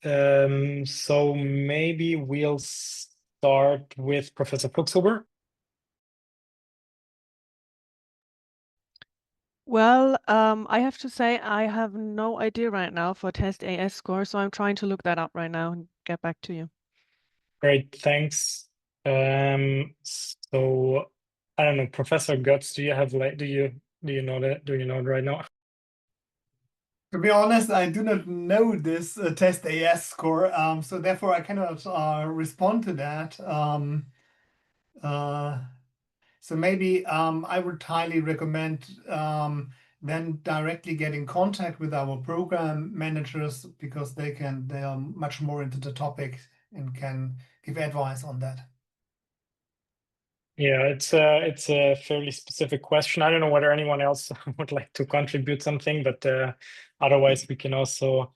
so maybe we'll start with Professor Fuchshuber. Well, I have to say I have no idea right now for test AS score, so I'm trying to look that up right now and get back to you. Great, thanks. So I don't know, Professor Götz, do you have like do you know that? Do you know it right now? To be honest, I do not know this test AS score, so therefore I cannot respond to that. So maybe I would highly recommend then directly get in contact with our program managers, because they are much more into the topic and can give advice on that. Yeah, it's a fairly specific question. I don't know whether anyone else would like to contribute something, but otherwise we can also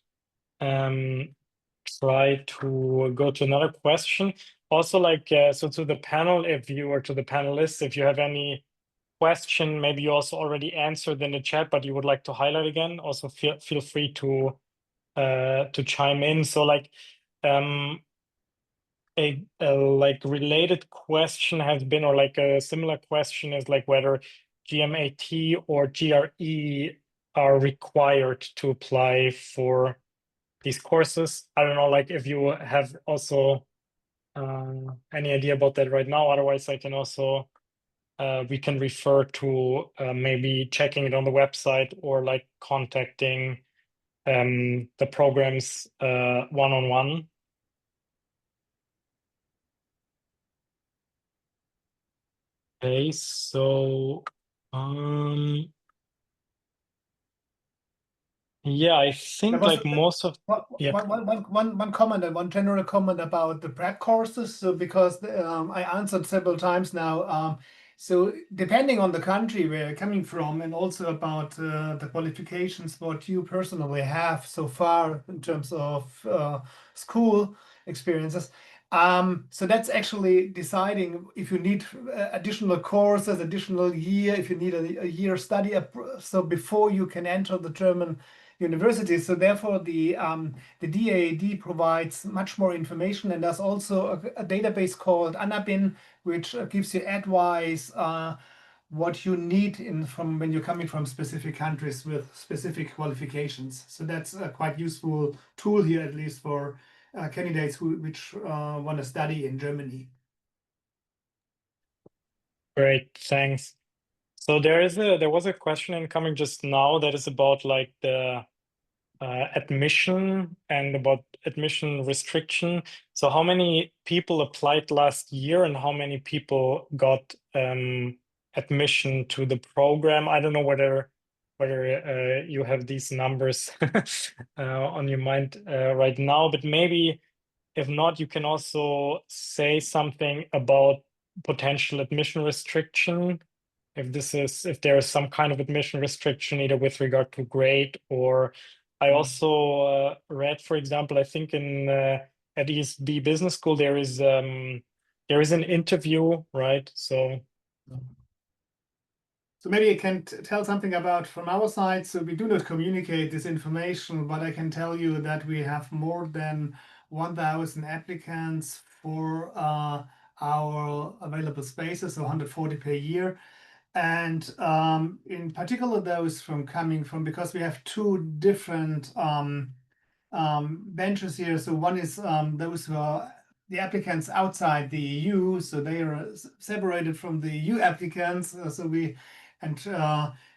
try to go to another question. Also, like so to the panel, if you or to the panelists, if you have any question, maybe you also already answered in the chat, but you would like to highlight again, also feel free to chime in. So like a like related question has been, or like a similar question is like whether GMAT or GRE are required to apply for these courses. I don't know, like if you have also any idea about that right now. Otherwise, I can also we can refer to maybe checking it on the website or like contacting the programs one-on-one. Okay, so yeah, I think like most of one comment and one general comment about the prep courses. So because I answered several times now. So depending on the country where you're coming from, and also about the qualifications what you personally have so far in terms of school experiences. So that's actually deciding if you need additional courses, additional year, if you need a year study. So before you can enter the German university. So therefore the DAAD provides much more information, and there's also a database called Anabin, which gives you advice what you need from when you're coming from specific countries with specific qualifications. So that's a quite useful tool here, at least for candidates which want to study in Germany. Great, thanks. So there was a question incoming just now that is about like the admission and about admission restriction. So how many people applied last year and how many people got admission to the program? I don't know whether you have these numbers on your mind right now, but maybe if not, you can also say something about potential admission restriction. If there is some kind of admission restriction, either with regard to grade or I also read, for example, I think at ESB Business School there is an interview, right? So maybe I can tell something about from our side. So we do not communicate this information, but I can tell you that we have more than 1,000 applicants for our available spaces, so 140 per year. And in particular, those coming from, because we have two different benches here. So one is those who are the applicants outside the EU, so they are separated from the EU applicants. So we And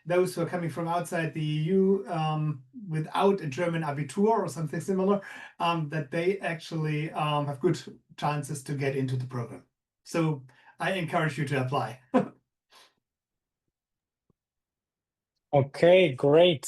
those who are coming from outside the EU without a German Abitur or something similar, that they actually have good chances to get into the program. So I encourage you to apply. Okay, great.